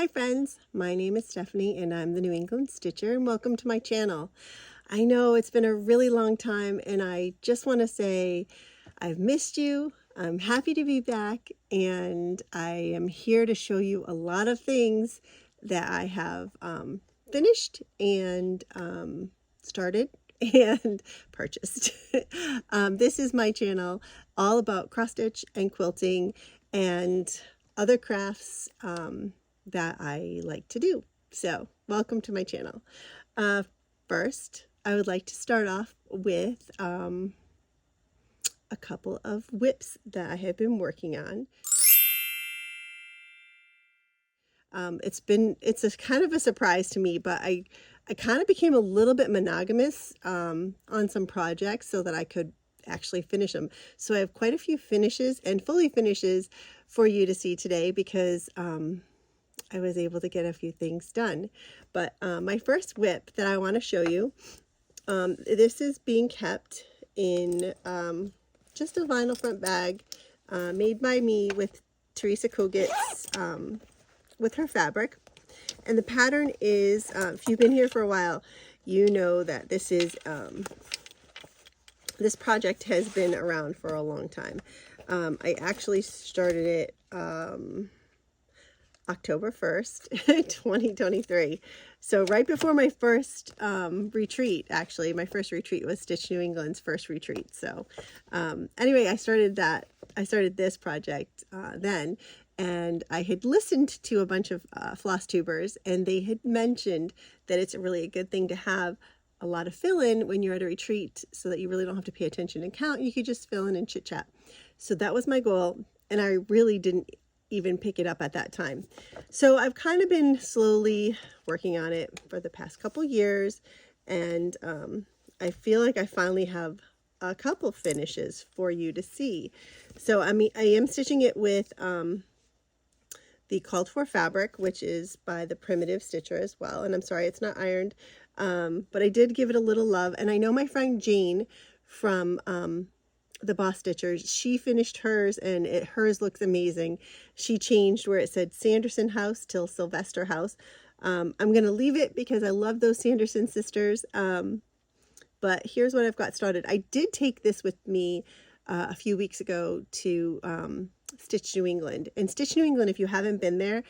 Hi friends, my name is Stephanie and I'm the New England Stitcher, and welcome to my channel. I know it's been a really long time and I just want to say I've missed you. I'm happy to be back and I am here to show you a lot of things that I have finished and started and purchased. This is my channel all about cross stitch and quilting and other crafts that I like to do. So welcome to my channel. First, I would like to start off with a couple of whips that I have been working on. It's a kind of a surprise to me, but I kind of became a little bit monogamous on some projects so that I could actually finish them. So I have quite a few finishes and fully finishes for you to see today because I was able to get a few things done. But my first whip that I want to show you, this is being kept in just a vinyl front bag made by me with Teresa Kogut's with her fabric. And the pattern is, if you've been here for a while, you know that this is this project has been around for a long time. I actually started it October 1st, 2023. So right before my first retreat, actually, my first retreat was Stitch New England's first retreat. So anyway, I started this project then, and I had listened to a bunch of FlossTubers, and they had mentioned that it's really a good thing to have a lot of fill-in when you're at a retreat so that you really don't have to pay attention and count. You could just fill in and chit chat. So that was my goal, and I really didn't even pick it up at that time. So I've kind of been slowly working on it for the past couple years, and I feel like I finally have a couple finishes for you to see. So I am stitching it with the called for fabric, which is by the Primitive Stitcher as well, and I'm sorry it's not ironed, but I did give it a little love. And I know my friend Jane from the Boss Stitchers, she finished hers, and hers looks amazing. She changed where it said Sanderson House till Sylvester House. I'm going to leave it because I love those Sanderson sisters. But here's what I've got started. I did take this with me a few weeks ago to Stitch New England. And Stitch New England, if you haven't been there,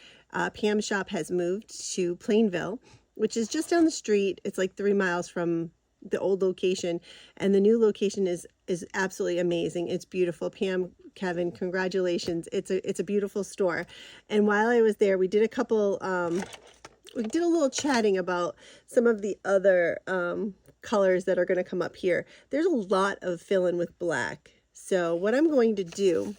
Pam's shop has moved to Plainville, which is just down the street. It's like 3 miles from the old location, and the new location is absolutely amazing. It's beautiful. Pam, Kevin, congratulations. It's a beautiful store. And while I was there, we did a little chatting about some of the other colors that are going to come up here. There's a lot of fill-in with black. So what I'm going to do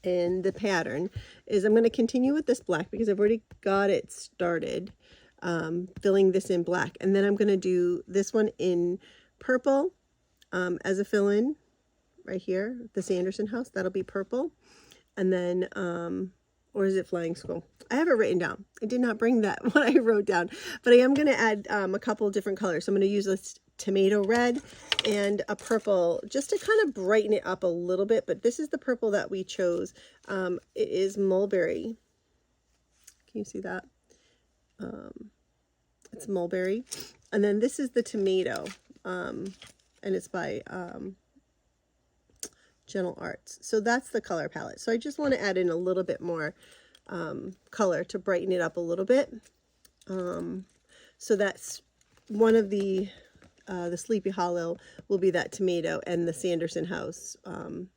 in the pattern is I'm going to continue with this black because I've already got it started. Filling this in black, and then I'm going to do this one in purple as a fill-in right here, the Sanderson House. That'll be purple. And then or is it Flying School? I have it written down. I did not bring that what I wrote down, but I am going to add a couple of different colors. So I'm going to use this tomato red and a purple just to kind of brighten it up a little bit, but this is the purple that we chose. It is mulberry. Can you see that? It's mulberry, and then this is the tomato, and it's by Gentle Arts. So that's the color palette. So I just want to add in a little bit more color to brighten it up a little bit. So that's one of the Sleepy Hollow will be that tomato, and the Sanderson House. I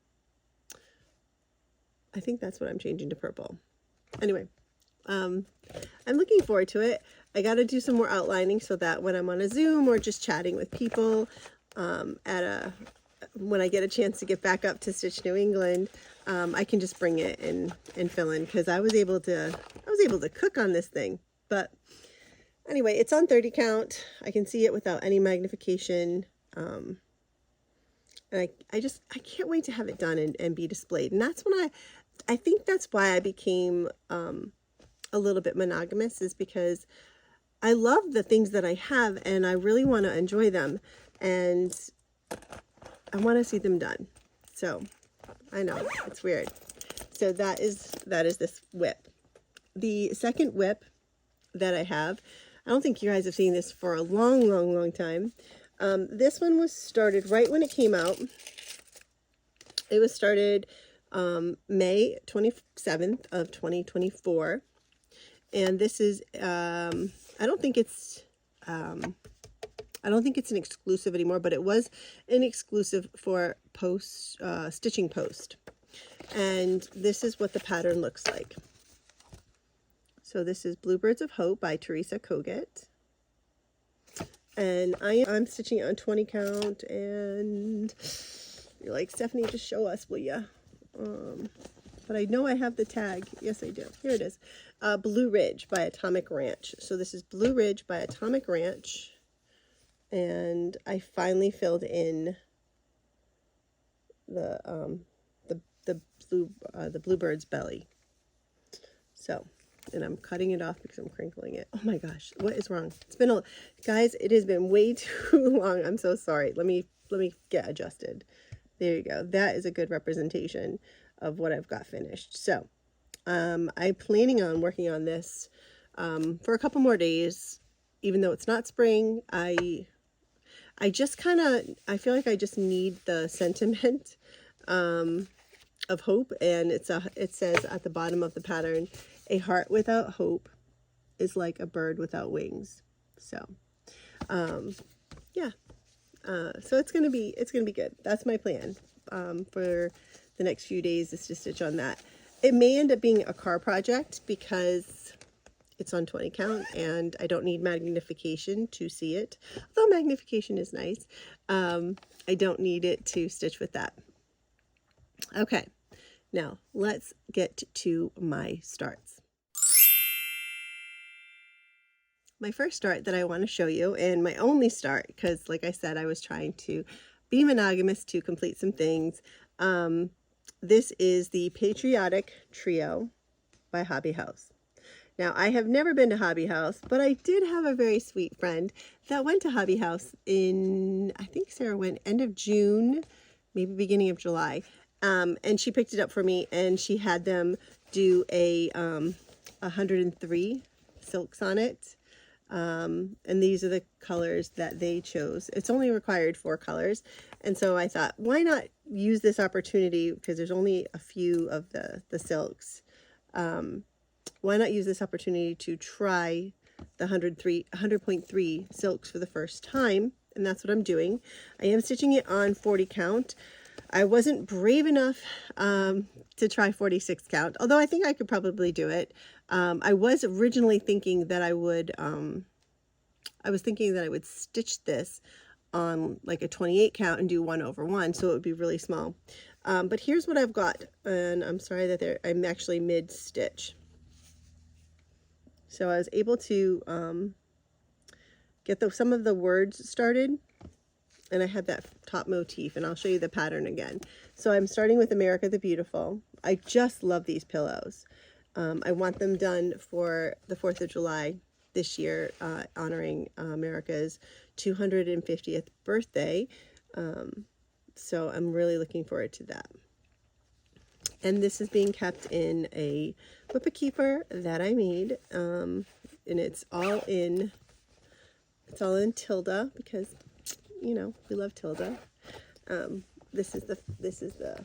think that's what I'm changing to purple. Anyway. I'm looking forward to it. I got to do some more outlining so that when I'm on a Zoom or just chatting with people when I get a chance to get back up to Stitch New England, I can just bring it and fill in, because I was able to cook on this thing. But anyway, it's on 30 count. I can see it without any magnification. And I can't wait to have it done and be displayed. And that's when I think that's why I became a little bit monogamous, is because I love the things that I have and I really want to enjoy them, and I want to see them done. So I know it's weird. So that is this whip. the second whip that I have, I don't think you guys have seen this for a long time. This one was started right when it came out. It was started May 27th of 2024. And this is, I don't think it's an exclusive anymore, but it was an exclusive for Stitching Post. And this is what the pattern looks like. So this is Bluebirds of Hope by Teresa Kogut. And I'm stitching it on 20 count, and you're like, Stephanie, just show us, will ya? But I know I have the tag. Yes, I do. Here it is. Blue Ridge by Atomic Ranch. So this is Blue Ridge by Atomic Ranch. And I finally filled in the bluebird's belly. So, and I'm cutting it off because I'm crinkling it. Oh my gosh, what is wrong? It's been guys, it has been way too long. I'm so sorry. Let me get adjusted. There you go. That is a good representation of what I've got finished. So, I'm planning on working on this for a couple more days, even though it's not spring. I just I feel like I just need the sentiment of hope, and it says at the bottom of the pattern, a heart without hope is like a bird without wings. So yeah, so it's gonna be good. That's my plan for the next few days, is to stitch on that. It may end up being a car project because it's on 20 count and I don't need magnification to see it, although magnification is nice. I don't need it to stitch with that. Okay, now let's get to my starts. My first start that I want to show you, and my only start, because like I said, I was trying to be monogamous to complete some things. This is the Patriotic Trio by Hobby House. Now, I have never been to Hobby House, but I did have a very sweet friend that went to Hobby House in, I think Sarah went end of June, maybe beginning of July. And she picked it up for me, and she had them do a 103 silks on it. And these are the colors that they chose. It's only required 4 colors. And so I thought, why not use this opportunity, because there's only a few of the silks. Why not use this opportunity to try the 100.3 silks for the first time? And that's what I'm doing. I am stitching it on 40 count. I wasn't brave enough to try 46 count, although I think I could probably do it. I was originally thinking that I would stitch this on like a 28 count and do 1/1, so it would be really small. But here's what I've got, and I'm sorry that I'm actually mid-stitch. So I was able to get some of the words started, and I had that top motif, and I'll show you the pattern again. So I'm starting with America the Beautiful. I just love these pillows. I want them done for the 4th of July this year, honoring America's 250th birthday. So I'm really looking forward to that. And this is being kept in a Whip-A-Keeper that I made, and it's all in Tilda, because you know we love Tilda. This is the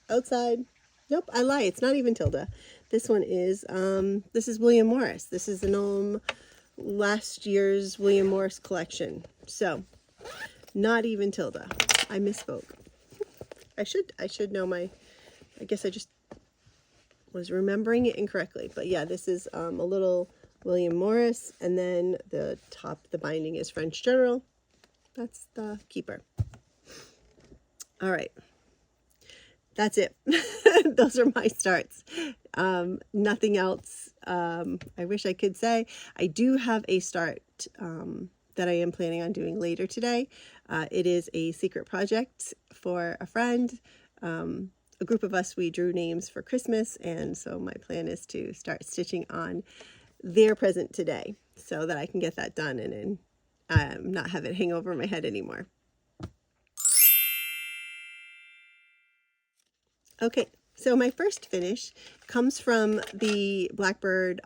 outside. Nope, I lie. It's not even Tilda. This one is this is William Morris. This is the last year's William Morris collection. So not even Tilda. I misspoke. I should know I guess I just was remembering it incorrectly. But yeah, this is a little William Morris, and then the binding is French General. That's the keeper. All right. That's it. Those are my starts. Nothing else. I wish I could say. I do have a start that I am planning on doing later today. It is a secret project for a friend. A group of us, we drew names for Christmas, and so my plan is to start stitching on their present today so that I can get that done and not have it hang over my head anymore. Okay, So my first finish comes from the Blackbird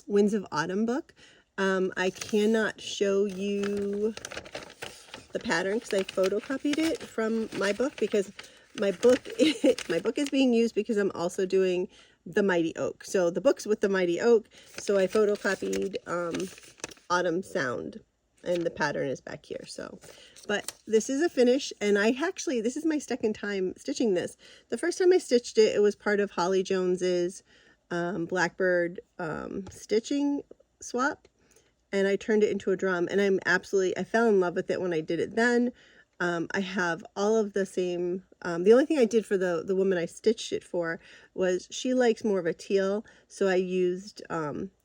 Winds of Autumn book. I cannot show you the pattern because I photocopied it from my book, because my book is being used because I'm also doing the Mighty Oak. So the book's with the Mighty Oak, so I photocopied Autumn Sound, and the pattern is back here. So, but this is a finish, and this is my second time stitching this. The first time I stitched it, it was part of Holly Jones's Blackbird stitching swap, and I turned it into a drum, and I fell in love with it when I did it then. I have all of the same, the only thing I did for the woman I stitched it for was she likes more of a teal, so I used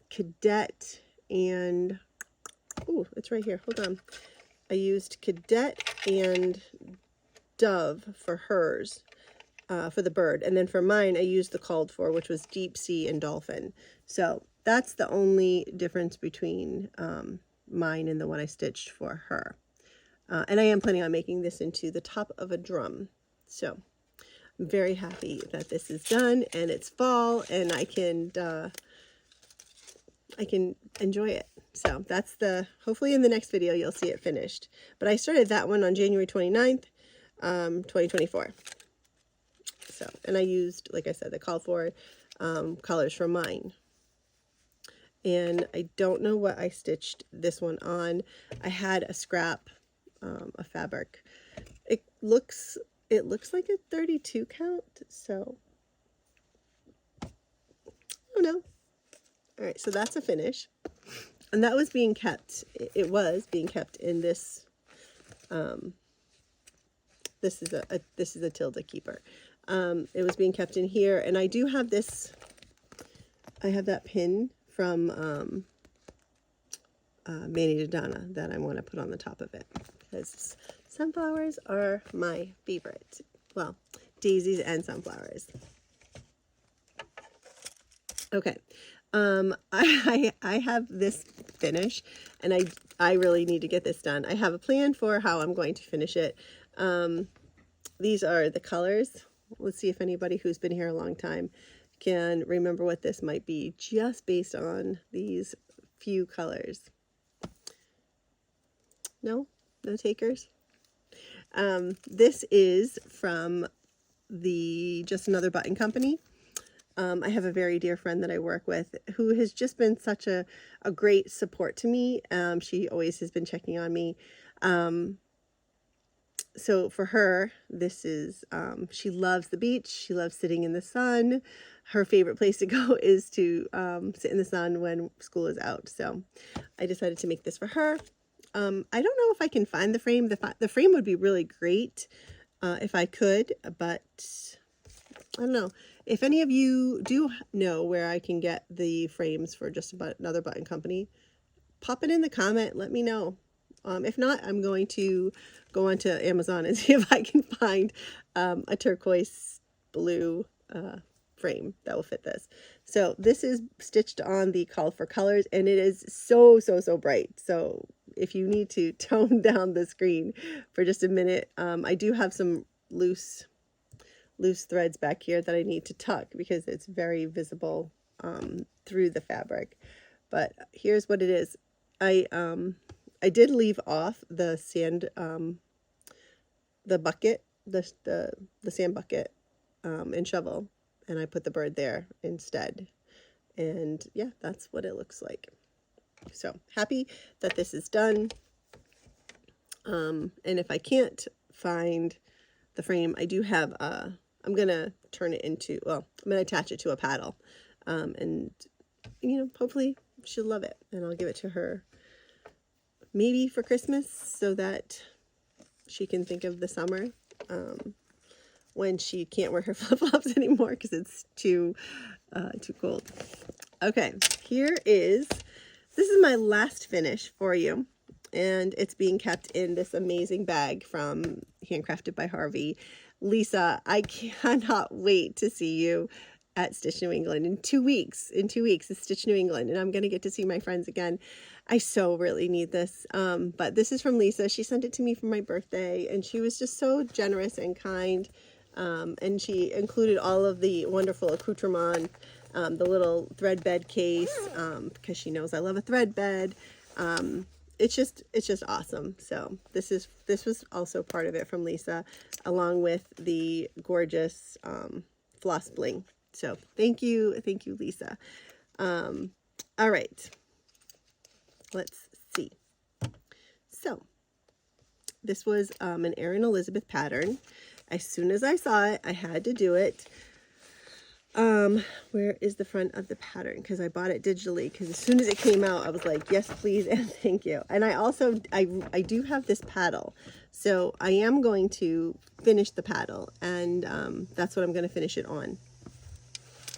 Cadet and, oh, it's right here, hold on. I used Cadet and Dove for hers, for the bird, and then for mine I used the called for, which was Deep Sea and Dolphin. So that's the only difference between mine and the one I stitched for her. And I am planning on making this into the top of a drum. So I'm very happy that this is done, and it's fall, and I can enjoy it. So that's hopefully in the next video you'll see it finished. But I started that one on January 29th, 2024. So, and I used, like I said, the call for colors for mine. And I don't know what I stitched this one on. I had a scrap of fabric. It looks like a 32 count, so I don't know. All right, so that's a finish, and that was being kept. It was being kept in this. This is a tilde keeper. It was being kept in here, and I do have this. I have that pin from Manny Donna that I want to put on the top of it, because sunflowers are my favorite. Well, daisies and sunflowers. Okay. I have this finish, and I really need to get this done. I have a plan for how I'm going to finish it. These are the colors. Let's see if anybody who's been here a long time can remember what this might be, just based on these few colors. No takers. This is from the Just Another Button Company. I have a very dear friend that I work with who has just been such a great support to me. She always has been checking on me. So for her, this is, she loves the beach. She loves sitting in the sun. Her favorite place to go is to sit in the sun when school is out. So I decided to make this for her. I don't know if I can find the frame. The frame would be really great if I could, but I don't know. If any of you do know where I can get the frames for Just Another Button Company, pop it in the comment. Let me know. If not, I'm going to go onto Amazon and see if I can find a turquoise blue frame that will fit this. So this is stitched on the Call for Colors, and it is so bright. So if you need to tone down the screen for just a minute, I do have some loose threads back here that I need to tuck because it's very visible through the fabric. But here's what it is. I did leave off the sand, the bucket, the sand bucket and shovel, and I put the bird there instead. And yeah, that's what it looks like. So happy that this is done. And if I can't find the frame, I do have I'm gonna turn it into, well, I'm gonna attach it to a paddle, and you know, hopefully she'll love it, and I'll give it to her maybe for Christmas so that she can think of the summer when she can't wear her flip-flops anymore because it's too cold. Okay, this is my last finish for you, and it's being kept in this amazing bag from Handcrafted by Harvey. Lisa, I cannot wait to see you at Stitch New England in 2 weeks. In 2 weeks is Stitch New England, and I'm going to get to see my friends again. I so really need this. But this is from Lisa. She sent it to me for my birthday, and she was just so generous and kind. And she included all of the wonderful accoutrement, the little thread bed case, because she knows I love a thread bed. It's just awesome. So this was also part of it from Lisa, along with the gorgeous floss bling. So thank you, Lisa. All right, let's see. So this was an Erin Elizabeth pattern. As soon as I saw it, I had to do it. Where is the front of the pattern? Because I bought it digitally, because as soon as it came out, I was like, yes, please, and thank you. And I also, I do have this paddle, so I am going to finish the paddle, and that's what I'm going to finish it on.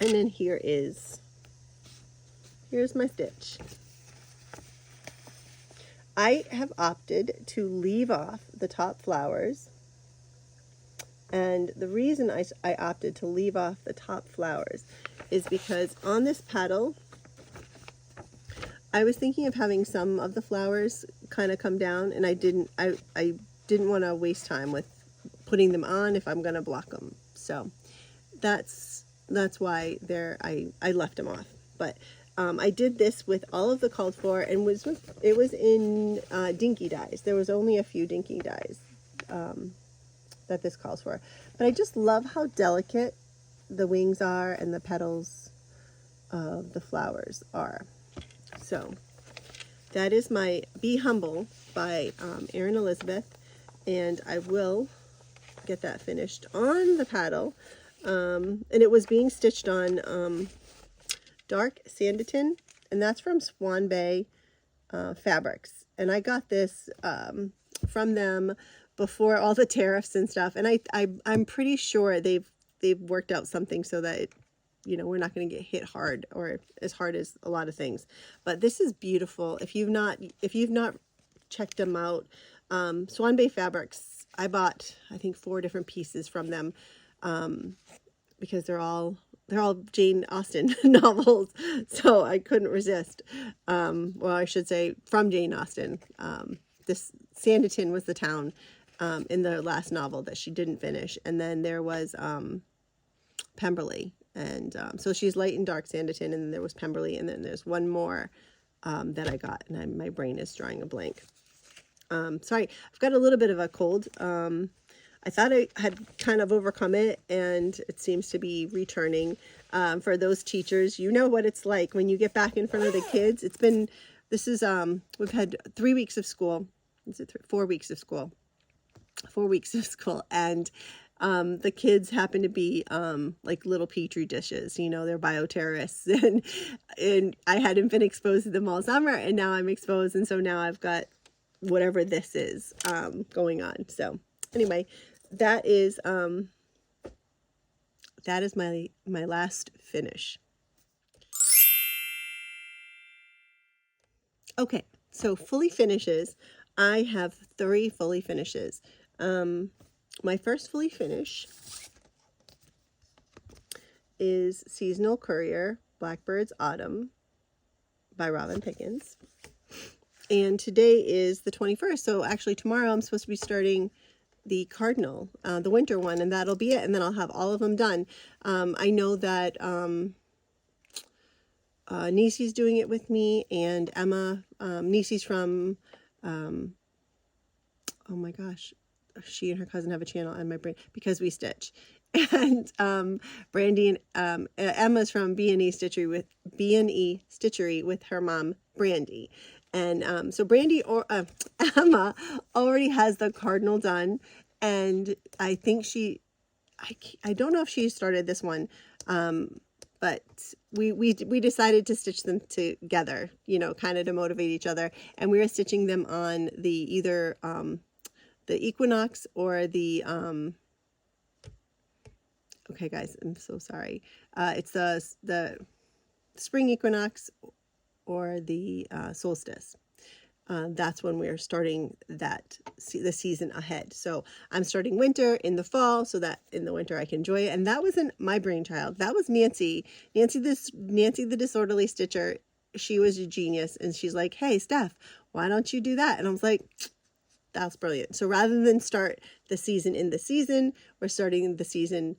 And then here's my stitch. I have opted to leave off the top flowers. And the reason I opted to leave off the top flowers is because on this paddle, I was thinking of having some of the flowers kind of come down, and I didn't want to waste time with putting them on if I'm going to block them. So that's why I left them off. But I did this with all of the called for, and it was in dinky dyes. There was only a few dinky dyes that this calls for, but I just love how delicate the wings are and the petals of the flowers are. So that is my Be Humble by Erin Elizabeth, and I will get that finished on the paddle. And it was being stitched on dark sanditon, and that's from Swan Bay Fabrics, and I got this from them before all the tariffs and stuff, and I'm pretty sure they've worked out something so that we're not going to get hit hard, or as hard as a lot of things. But this is beautiful. If you've not checked them out, Swan Bay Fabrics, I bought I think 4 different pieces from them, because they're all Jane Austen novels, so I couldn't resist. Well, I should say from Jane Austen. This Sanditon was the town in the last novel that she didn't finish, and then there was Pemberley, and so she's light and dark Sanditon, and then there was Pemberley, and then there's one more that I got, and my brain is drawing a blank. Sorry, I've got a little bit of a cold. I thought I had kind of overcome it, and it seems to be returning. For those teachers, you know what it's like when you get back in front of the kids. We've had 3 weeks of school. Is it 4 weeks of school? 4 weeks of school, and the kids happen to be like little petri dishes. They're bioterrorists, and I hadn't been exposed to them all summer, and now I'm exposed, and so now I've got whatever this is going on. So anyway, that is my last finish. Okay, so fully finishes. I have 3 fully finishes. My first fully finish is Seasonal Courier, Blackbird's Autumn by Robin Pickens. And today is the 21st, so actually tomorrow I'm supposed to be starting the Cardinal, the winter one, and that'll be it, and then I'll have all of them done. I know that Niecy's doing it with me, and Emma, Niecy's from, oh my gosh, she and her cousin have a channel on my brain, Because We Stitch. And Brandy and Emma's from B&E Stitchery with her mom, Brandy. And so Emma already has the Cardinal done, and I think I don't know if she started this one, but we decided to stitch them together, kind of to motivate each other, and we were stitching them on either the Equinox or the okay guys, I'm so sorry, it's the Spring Equinox or the solstice. That's when we're starting the season ahead. So I'm starting winter in the fall, so that in the winter I can enjoy it. And that wasn't my brainchild. That was Nancy the Disorderly Stitcher. She was a genius, and she's like, hey Steph, why don't you do that? And I was like, that's brilliant. So rather than start the season in the season, we're starting the season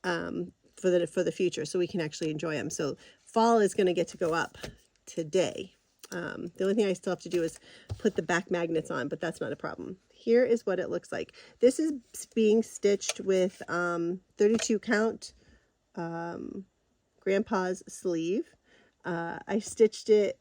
for the future, so we can actually enjoy them. So fall is going to get to go up today. The only thing I still have to do is put the back magnets on, but that's not a problem. Here is what it looks like. This is being stitched with 32 count grandpa's sleeve. I stitched it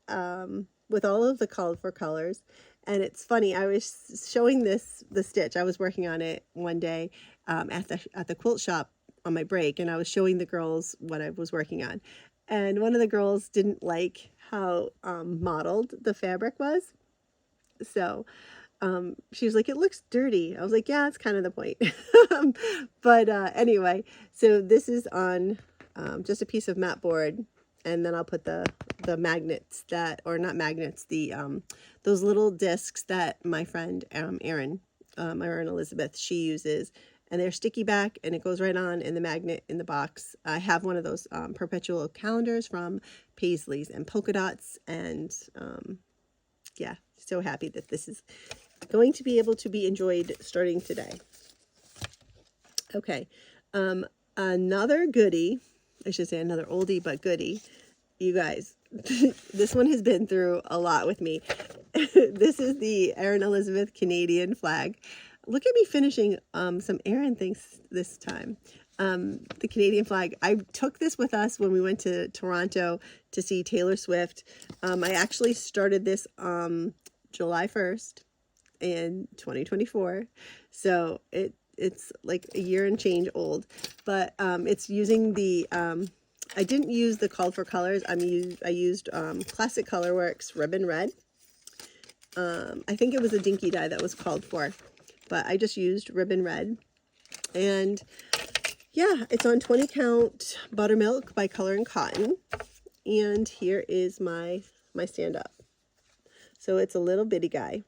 with all of the colorful colors. And it's funny, I was showing the stitch. I was working on it one day at the quilt shop on my break, and I was showing the girls what I was working on. And one of the girls didn't like how mottled the fabric was. So she was like, it looks dirty. I was like, yeah, that's kind of the point. But anyway, so this is on just a piece of mat board. And then I'll put the magnets that, or not magnets, the those little discs that my friend Erin Elizabeth, she uses. And they're sticky back, and it goes right on in the magnet in the box. I have one of those perpetual calendars from Paisley's and Polka Dots. And yeah, so happy that this is going to be able to be enjoyed starting today. Okay, another goodie, I should say another oldie but goodie. You guys, this one has been through a lot with me. This is the Erin Elizabeth Canadian flag. Look at me finishing some Erin things this time. The Canadian flag. I took this with us when we went to Toronto to see Taylor Swift. I actually started this July 1st in 2024. So it's like a year and change old. But it's using the... I didn't use the called for colors. I used Classic Colorworks Ribbon Red. I think it was a dinky dye that was called for. But I just used Ribbon Red. And yeah, it's on 20 count Buttermilk by Color and Cotton. And here is my stand up. So it's a little bitty guy.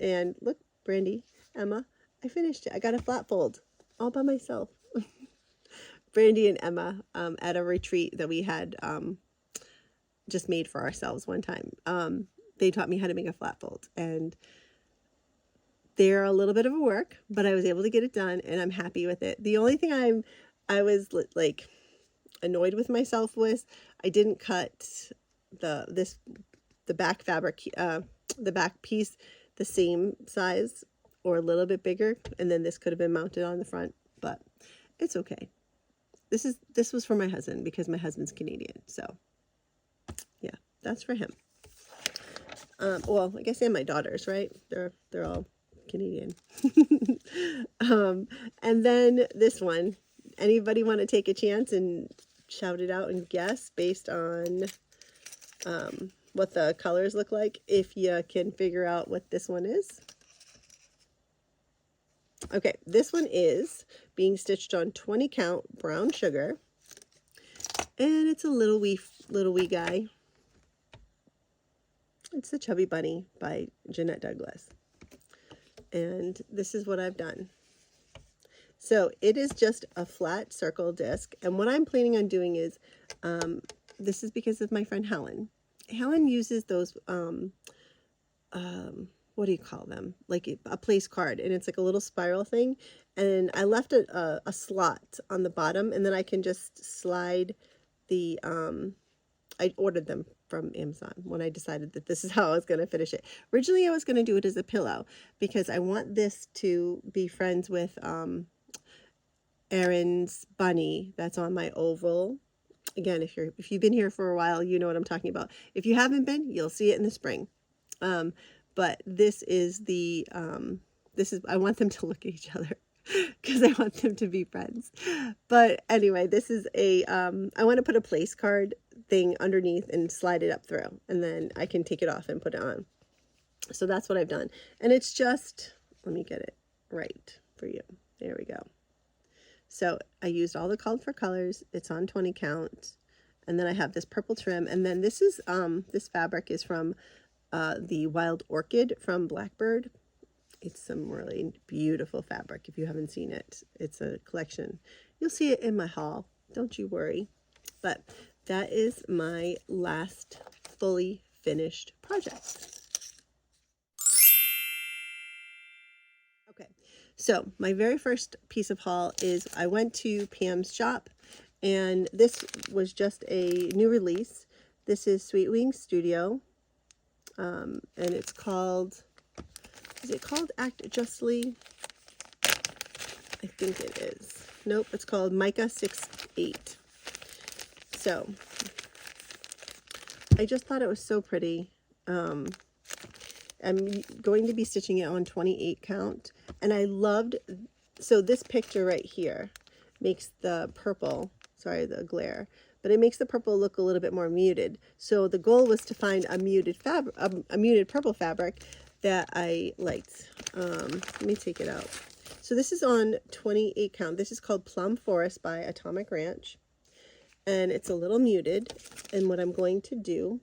And look, Brandy, Emma, I finished it. I got a flat fold all by myself. Brandy and Emma at a retreat that we had just made for ourselves one time. They taught me how to make a flat fold. And they're a little bit of a work, but I was able to get it done, and I'm happy with it. The only thing I was like annoyed with myself was I didn't cut the back fabric, the back piece the same size or a little bit bigger, and then this could have been mounted on the front, but it's okay. This was for my husband because my husband's Canadian, so yeah, that's for him. Well, I guess and my daughters, right? They're all Canadian. And then this one, anybody want to take a chance and shout it out and guess based on what the colors look like, if you can figure out what this one is? Okay, this one is being stitched on 20 count brown sugar, and it's a little wee guy. It's the Chubby Bunny by Jeanette Douglas. And this is what I've done. So it is just a flat circle disc. And what I'm planning on doing is, this is because of my friend Helen. Helen uses those, what do you call them? Like a place card. And it's like a little spiral thing. And I left a slot on the bottom, and then I can just slide the, I ordered them from Amazon when I decided that this is how I was going to finish it. Originally, I was going to do it as a pillow because I want this to be friends with Erin's bunny that's on my oval. Again, if you've been here for a while, you know what I'm talking about. If you haven't been, you'll see it in the spring. But this is the I want them to look at each other because I want them to be friends. But anyway, this is I want to put a place card thing underneath and slide it up through, and then I can take it off and put it on. So that's what I've done. And it's just, let me get it right for you. There we go. So I used all the called for colors. It's on 20 count. And then I have this purple trim. And then this is, this fabric is from the Wild Orchid from Blackbird. It's some really beautiful fabric. If you haven't seen it, it's a collection. You'll see it in my haul. Don't you worry. But that is my last fully finished project. So my very first piece of haul is I went to Pam's shop, and this was just a new release. This is Sweet Wings Studio, and it's called, is it called Act Justly? I think it is. Nope, it's called Mica 6-8. So I just thought it was so pretty. I'm going to be stitching it on 28 count, and I loved, so this picture right here makes the purple, sorry, the glare, but it makes the purple look a little bit more muted. So the goal was to find a muted fabric, a muted purple fabric that I liked. Let me take it out. So this is on 28 count. This is called Plum Forest by Atomic Ranch, and it's a little muted. And what I'm going to do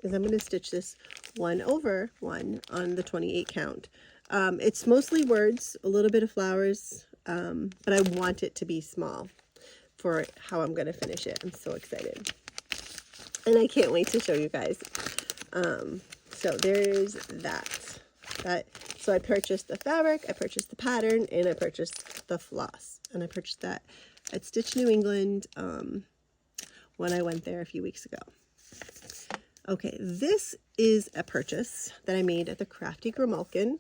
is I'm going to stitch this 1 over 1 on the 28 count. It's mostly words, a little bit of flowers, but I want it to be small for how I'm going to finish it. I'm so excited. And I can't wait to show you guys. So there's that. So I purchased the fabric, I purchased the pattern, and I purchased the floss. And I purchased that at Stitch New England when I went there a few weeks ago. Okay, this is a purchase that I made at the Crafty Grimalkin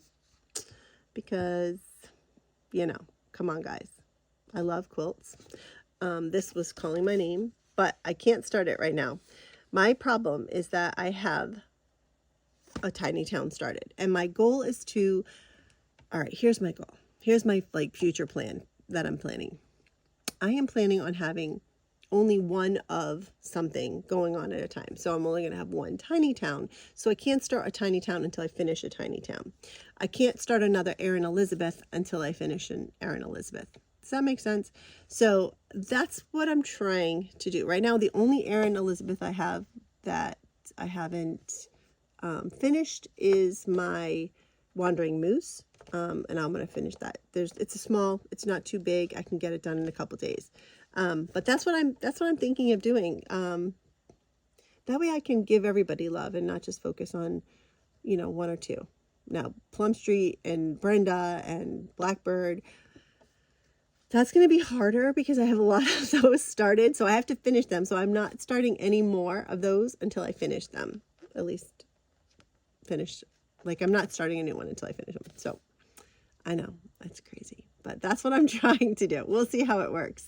because, you know, come on guys, I love quilts. This was calling my name, but I can't start it right now. My problem is that I have a tiny town started, and my goal is to, all right, here's my goal. Here's my future plan that I'm planning. I am planning on having only one of something going on at a time. So I'm only going to have one tiny town. So I can't start a tiny town until I finish a tiny town. I can't start another Erin Elizabeth until I finish an Erin Elizabeth. Does that make sense? So that's what I'm trying to do. Right now, the only Erin Elizabeth I have that I haven't finished is my Wandering Moose. And I'm going to finish that. It's a small, it's not too big. I can get it done in a couple days. But that's what I'm thinking of doing. That way I can give everybody love and not just focus on, you know, one or two. Now, Plum Street and Brenda and Blackbird, that's going to be harder because I have a lot of those started. So I have to finish them. So I'm not starting any more of those until I finish them. At least finish. Like, I'm not starting a new one until I finish them. So I know that's crazy, but that's what I'm trying to do. We'll see how it works.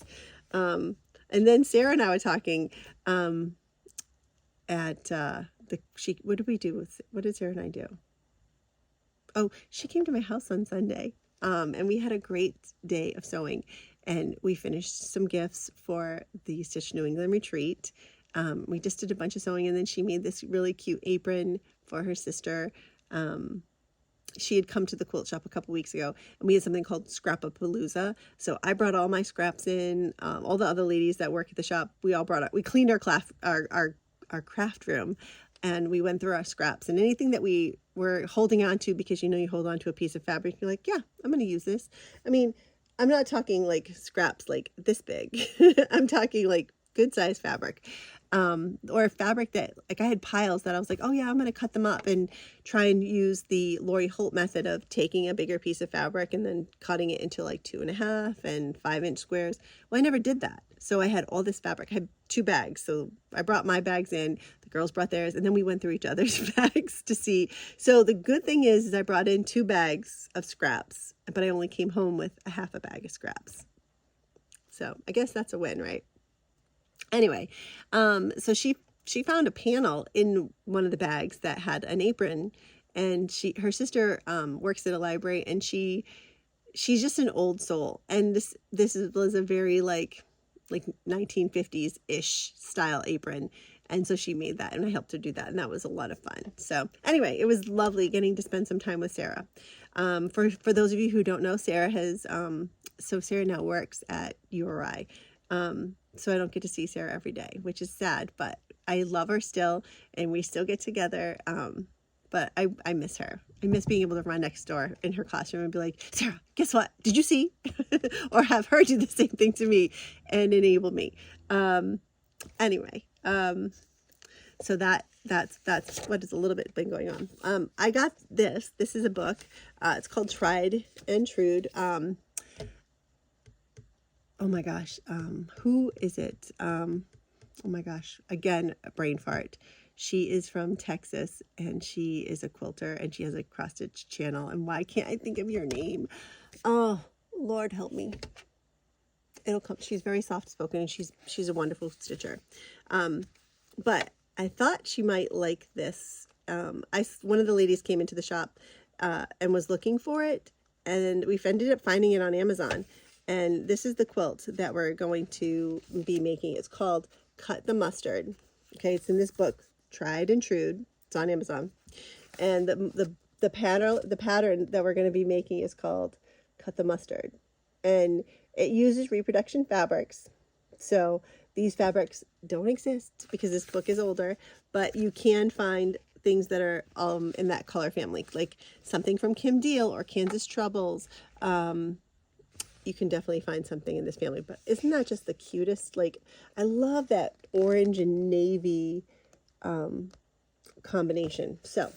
And then Sarah and I were talking what did we do? What did Sarah and I do? Oh, she came to my house on Sunday, and we had a great day of sewing, and we finished some gifts for the Stitch New England retreat. We just did a bunch of sewing, and then she made this really cute apron for her sister. She had come to the quilt shop a couple weeks ago, and we had something called Scrap-a-Palooza. So I brought all my scraps in. All the other ladies that work at the shop, we cleaned our craft room, and we went through our scraps and anything that we were holding on to, because you know you hold on to a piece of fabric, you're like, yeah, I'm going to use this. I mean, I'm not talking like scraps like this big. I'm talking like good size fabric. Or fabric that, like, I had piles that I was like, oh yeah, I'm going to cut them up and try and use the Lori Holt method of taking a bigger piece of fabric and then cutting it into like 2.5 and 5-inch squares. Well, I never did that. So I had all this fabric. I had 2 bags. So I brought my bags in, the girls brought theirs, and then we went through each other's bags to see. So the good thing is I brought in 2 bags of scraps, but I only came home with a half a bag of scraps. So I guess that's a win, right? Anyway, so she found a panel in one of the bags that had an apron, and her sister works at a library, and she's just an old soul, and this was a very like 1950s ish style apron, and so she made that, and I helped her do that, and that was a lot of fun. So anyway, it was lovely getting to spend some time with Sarah. For those of you who don't know, Sarah has so Sarah now works at URI. So I don't get to see Sarah every day, which is sad, but I love her still, and we still get together. But I miss her. I miss being able to run next door in her classroom and be like, Sarah, guess what? Did you see? Or have her do the same thing to me and enable me. Anyway, so that that's what has a little bit been going on. I got this. This is a book. It's called Tried and True. Oh my gosh. Who is it? Oh my gosh. Again, a brain fart. She is from Texas, and she is a quilter, and she has a cross stitch channel. And why can't I think of your name? Oh, Lord help me. It'll come. She's very soft spoken, and she's a wonderful stitcher. But I thought she might like this. One of the ladies came into the shop and was looking for it, and we ended up finding it on Amazon. And this is the quilt that we're going to be making. It's called Cut the Mustard. Okay, it's in this book, Tried and True. It's on Amazon. And the pattern that we're going to be making is called Cut the Mustard. And it uses reproduction fabrics. So these fabrics don't exist because this book is older, but you can find things that are in that color family, like something from Kim Deal or Kansas Troubles. You can definitely find something in this family, but isn't that just the cutest? Like, I love that orange and navy combination. So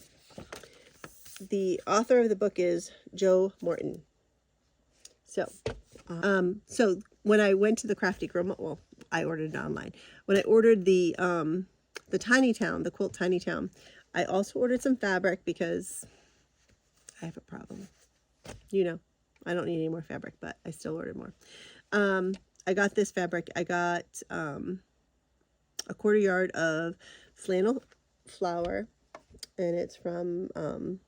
the author of the book is Joe Morton. So when I went to the Crafty Girl, well, I ordered it online. When I ordered the Tiny Town, the quilt Tiny Town, I also ordered some fabric because I have a problem. You know, I don't need any more fabric, but I still ordered more. I got this fabric. I got a 1/4 yard of flannel flower, and it's from, can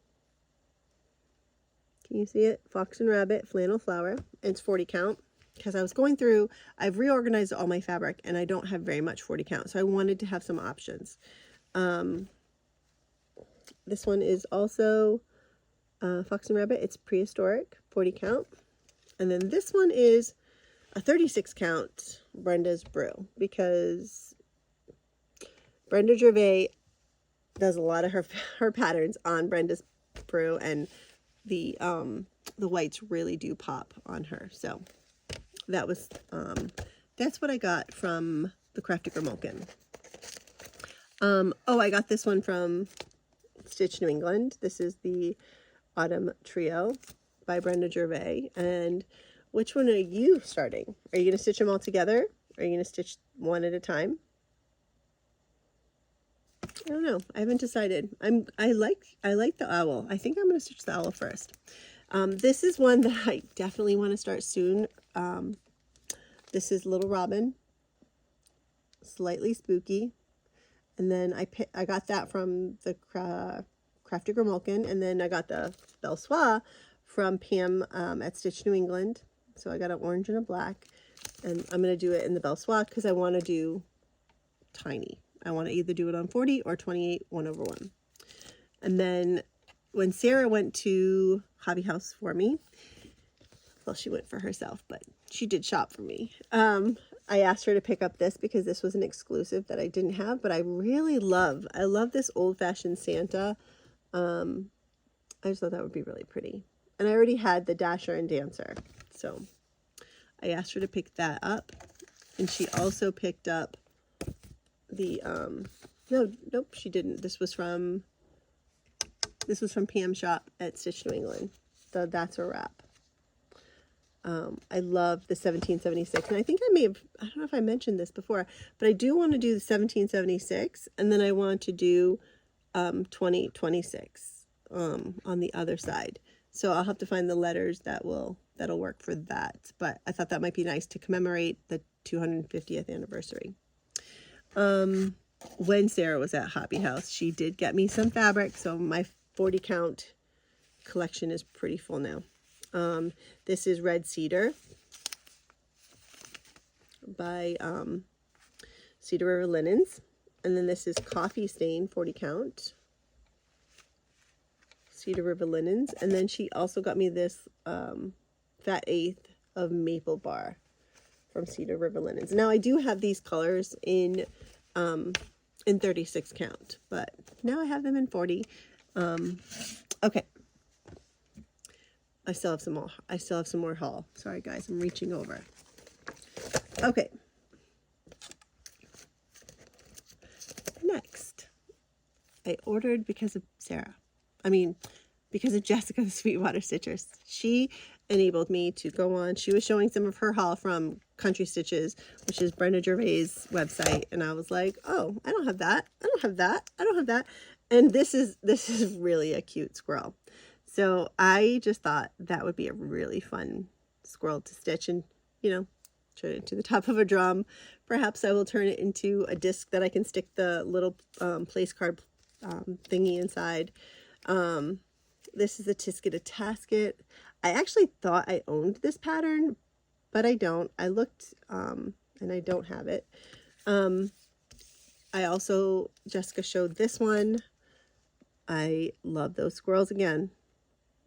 you see it? Fox and Rabbit flannel flower. It's 40 count. Because I was going through, I've reorganized all my fabric, and I don't have very much 40 count, so I wanted to have some options. This one is also Fox and Rabbit. It's prehistoric, 40 count. And then this one is a 36 count Brenda's Brew, because Brenda Gervais does a lot of her patterns on Brenda's Brew, and the whites really do pop on her. So that was that's what I got from the Crafty Grimalkin. Oh, I got this one from Stitch New England. This is the Autumn Trio by Brenda Gervais. And which one are you starting? Are you going to stitch them all together? Or are you going to stitch one at a time? I don't know. I haven't decided. I like the owl. I think I'm going to stitch the owl first. This is one that I definitely want to start soon. This is Little Robin, slightly spooky, and then I got that from the Crafty Grimalkin, and then I got the Belle Soie from Pam at Stitch New England. So I got an orange and a black, and I'm going to do it in the Belle Soie because I want to do tiny. I want to either do it on 40 or 28 1/1. And then when Sarah went to Hobby House for me, well, she went for herself, but she did shop for me. I asked her to pick up this because this was an exclusive that I didn't have, but I love this old-fashioned Santa. I just thought that would be really pretty. And I already had the Dasher and Dancer, so I asked her to pick that up. And she also picked up the, nope, she didn't. This was from Pam's shop at Stitch New England. So that's a wrap. I love the 1776, and I think I don't know if I mentioned this before, but I do want to do the 1776, and then I want to do 2026 on the other side. So I'll have to find the letters that'll work for that. But I thought that might be nice to commemorate the 250th anniversary. When Sarah was at Hobby House, she did get me some fabric, so my 40 count collection is pretty full now. This is Red Cedar by Cedar River Linens, and then this is Coffee Stain 40 count Cedar River Linens, and then she also got me this Fat Eighth of Maple Bar from Cedar River Linens. Now I do have these colors in 36 count, but now I have them in 40. Okay. I still have some more haul. Sorry guys, I'm reaching over. Okay. Next, I ordered because of Sarah. I mean, because of Jessica the Sweetwater Stitchers. She enabled me to go on. She was showing some of her haul from Country Stitches, which is Brenda Gervais' website, and I was like, oh, I don't have that. I don't have that. I don't have that. And this is really a cute squirrel. So I just thought that would be a really fun squirrel to stitch and, you know, turn it into the top of a drum. Perhaps I will turn it into a disc that I can stick the little place card thingy inside. This is a Tisket a Tasket. I actually thought I owned this pattern, but I don't. I looked and I don't have it. I also, Jessica showed this one. I love those squirrels again.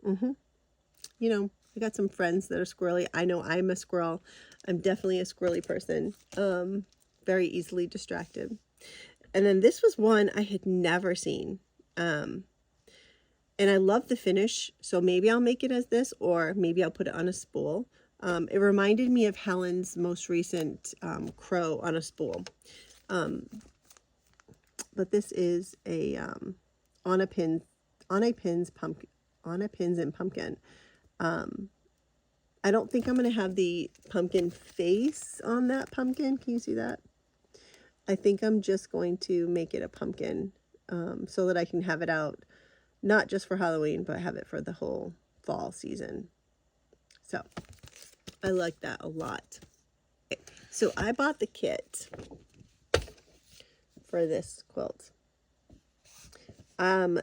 You know, I got some friends that are squirrely. I know I'm a squirrel. I'm definitely a squirrely person. Very easily distracted. And then this was one I had never seen. And I love the finish. So maybe I'll make it as this, or maybe I'll put it on a spool. It reminded me of Helen's most recent crow on a spool. But this is a on a pins and pumpkin. I don't think I'm going to have the pumpkin face on that pumpkin. Can you see that? I think I'm just going to make it a pumpkin so that I can have it out, not just for Halloween, but have it for the whole fall season. So I like that a lot. Okay, so I bought the kit for this quilt.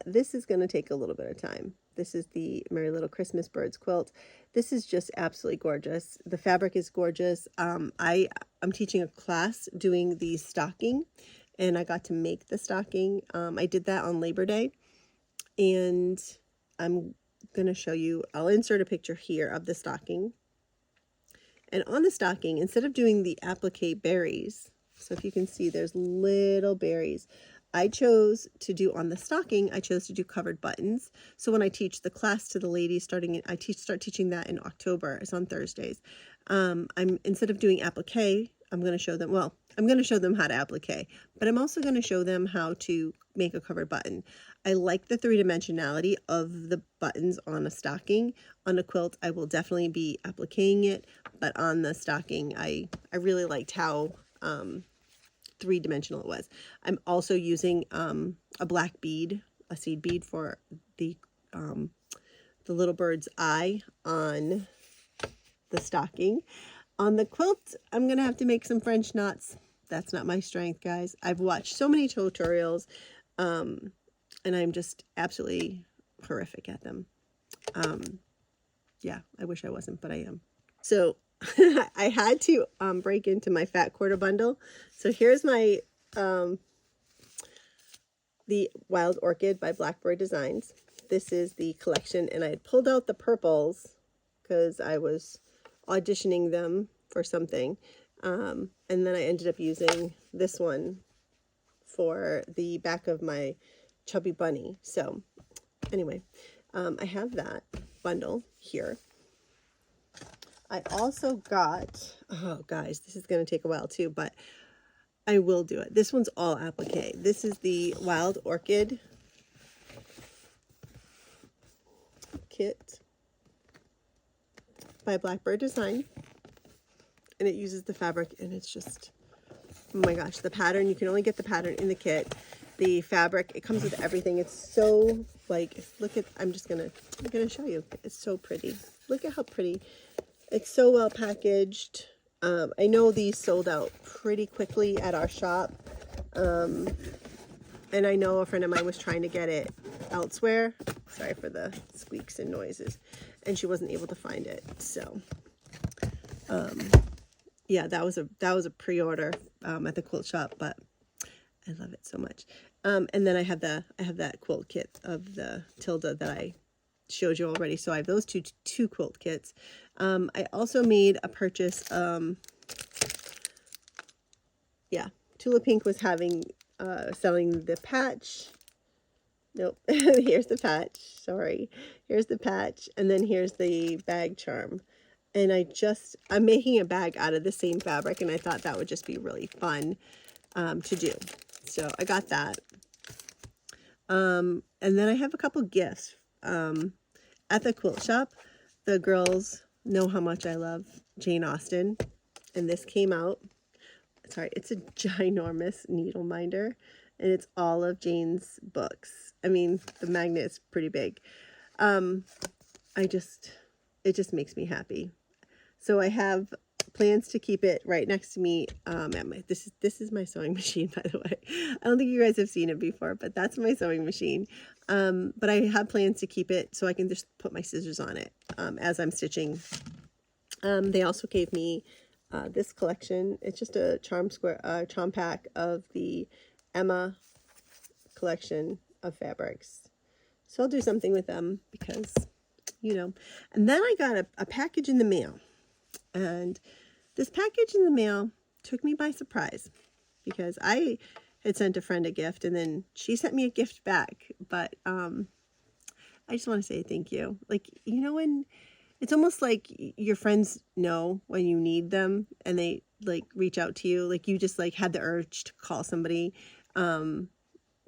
This is going to take a little bit of time. This is the Merry Little Christmas Birds quilt. This is just absolutely gorgeous. The fabric is gorgeous. I'm teaching a class doing the stocking, and I got to make the stocking. I did that on Labor Day, and I'm going to show you, I'll insert a picture here of the stocking. And on the stocking, instead of doing the applique berries, so if you can see, there's little berries. I chose to do on the stocking, I chose to do covered buttons. So when I teach the class to the ladies I start teaching that in October. It's on Thursdays. Instead of doing applique, I'm going to show them, well, I'm going to show them how to applique, but I'm also going to show them how to make a covered button. I like the three-dimensionality of the buttons on a stocking. On a quilt, I will definitely be appliquing it, but on the stocking, I really liked how three-dimensional it was. I'm also using a black bead, a seed bead for the little bird's eye on the stocking. On the quilt, I'm gonna have to make some French knots. That's not my strength, guys. I've watched so many tutorials, and I'm just absolutely horrific at them. Yeah, I wish I wasn't, but I am. So I had to break into my fat quarter bundle. So here's my the Wild Orchid by Blackbird Designs. This is the collection, and I had pulled out the purples because I was auditioning them for something, and then I ended up using this one for the back of my chubby bunny. So anyway, I have that bundle here. I also got, oh guys, this is going to take a while too, but I will do it. This one's all applique. This is the Wild Orchid kit by Blackbird Design. And it uses the fabric, and it's just, oh my gosh, the pattern, you can only get the pattern in the kit. The fabric, it comes with everything. It's so, like, look at, I'm gonna show you. It's so pretty. Look at how pretty. It's so well packaged. I know these sold out pretty quickly at our shop. And I know a friend of mine was trying to get it elsewhere. Sorry for the squeaks and noises. And she wasn't able to find it. So, yeah, that was a pre-order at the quilt shop, but I love it so much. And then I have that quilt kit of the Tilda that I showed you already. So I have those two quilt kits. I also made a purchase. Yeah, Tula Pink was having selling the patch. Nope, here's the patch. Sorry, here's the patch, and then here's the bag charm. And I'm making a bag out of the same fabric, and I thought that would just be really fun to do. So I got that. And then I have a couple gifts. At the quilt shop, the girls know how much I love Jane Austen, and this came out. Sorry, it's a ginormous needle minder, and it's all of Jane's books. I mean, the magnet is pretty big. It just makes me happy. So I have plans to keep it right next to me. This is my sewing machine, by the way. I don't think you guys have seen it before, but that's my sewing machine. But I have plans to keep it so I can just put my scissors on it as I'm stitching. They also gave me this collection. It's just a charm pack of the Emma collection of fabrics. So I'll do something with them because, you know. And then I got a package in the mail. And this package in the mail took me by surprise because I had sent a friend a gift and then she sent me a gift back. But I just want to say thank you. Like, you know, when it's almost like your friends know when you need them and they like reach out to you, like you just like had the urge to call somebody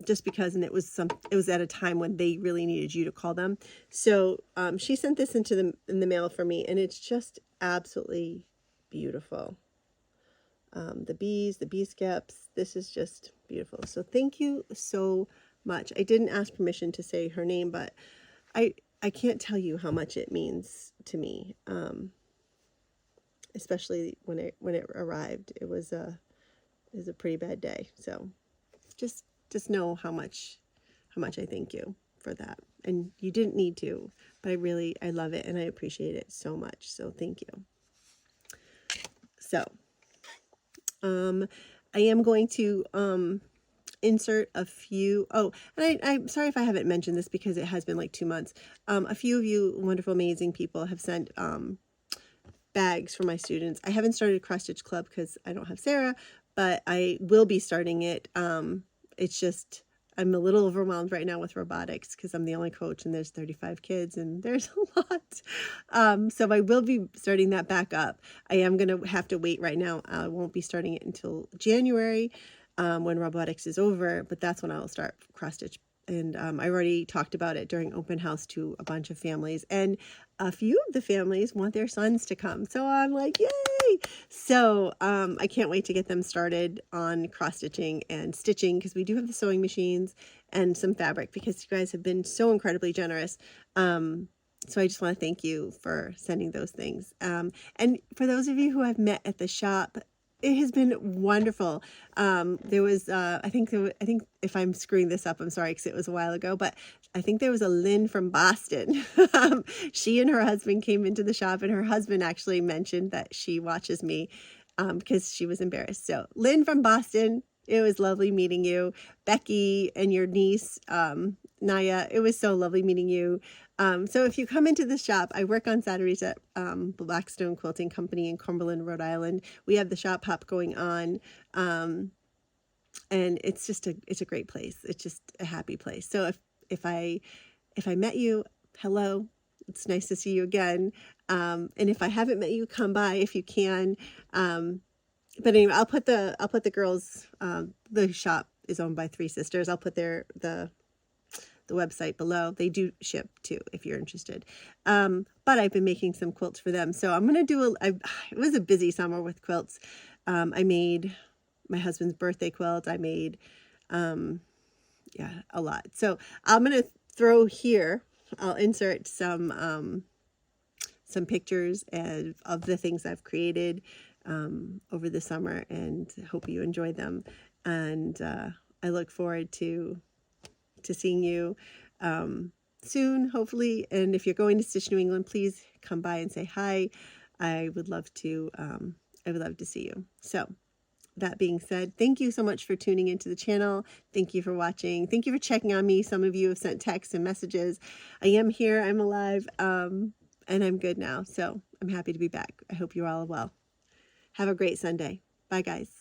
just because, and it was at a time when they really needed you to call them. So she sent this in the mail for me, and it's just absolutely beautiful. The bee skeps, this is just beautiful. So thank you so much. I didn't ask permission to say her name, but I can't tell you how much it means to me, especially when it arrived. It was a pretty bad day. So just know how much I thank you for that. And you didn't need to, but I love it and I appreciate it so much. So thank you. So I am going to insert a few, and I'm sorry if I haven't mentioned this because it has been like 2 months. A few of you wonderful, amazing people have sent bags for my students. I haven't started Cross Stitch Club because I don't have Sarah, but I will be starting it. It's just, I'm a little overwhelmed right now with robotics because I'm the only coach and there's 35 kids and there's a lot. So I will be starting that back up. I am going to have to wait right now. I won't be starting it until January when robotics is over, but that's when I'll start cross stitch. And I already talked about it during open house to a bunch of families, and a few of the families want their sons to come. So I'm like, yay! So I can't wait to get them started on cross stitching and stitching because we do have the sewing machines and some fabric because you guys have been so incredibly generous. So I just want to thank you for sending those things. And for those of you who I've met at the shop, it has been wonderful. There was, I think if I'm screwing this up, I'm sorry because it was a while ago, but I think there was a Lynn from Boston. She and her husband came into the shop, and her husband actually mentioned that she watches me because she was embarrassed. So Lynn from Boston, it was lovely meeting you. Becky and your niece, Naya, it was so lovely meeting you. So if you come into the shop, I work on Saturdays at Blackstone Quilting Company in Cumberland, Rhode Island. We have the shop hop going on, and it's a great place. It's just a happy place. So if I met you, hello, it's nice to see you again. And if I haven't met you, come by if you can. But anyway, I'll put the girls. The shop is owned by 3 sisters. I'll put the website below. They do ship too if you're interested. But I've been making some quilts for them. So I'm going to do it was a busy summer with quilts. I made my husband's birthday quilt. I made, a lot. So I'm going to throw here, I'll insert some pictures of the things I've created over the summer, and hope you enjoy them. And I look forward to seeing you soon, hopefully. And if you're going to Stitch New England, please come by and say hi. I would love to see you. So that being said, thank you so much for tuning into the channel. Thank you for watching. Thank you for checking on me. Some of you have sent texts and messages. I am here, I'm alive, and I'm good now. So I'm happy to be back. I hope you're all well. Have a great Sunday. Bye, guys.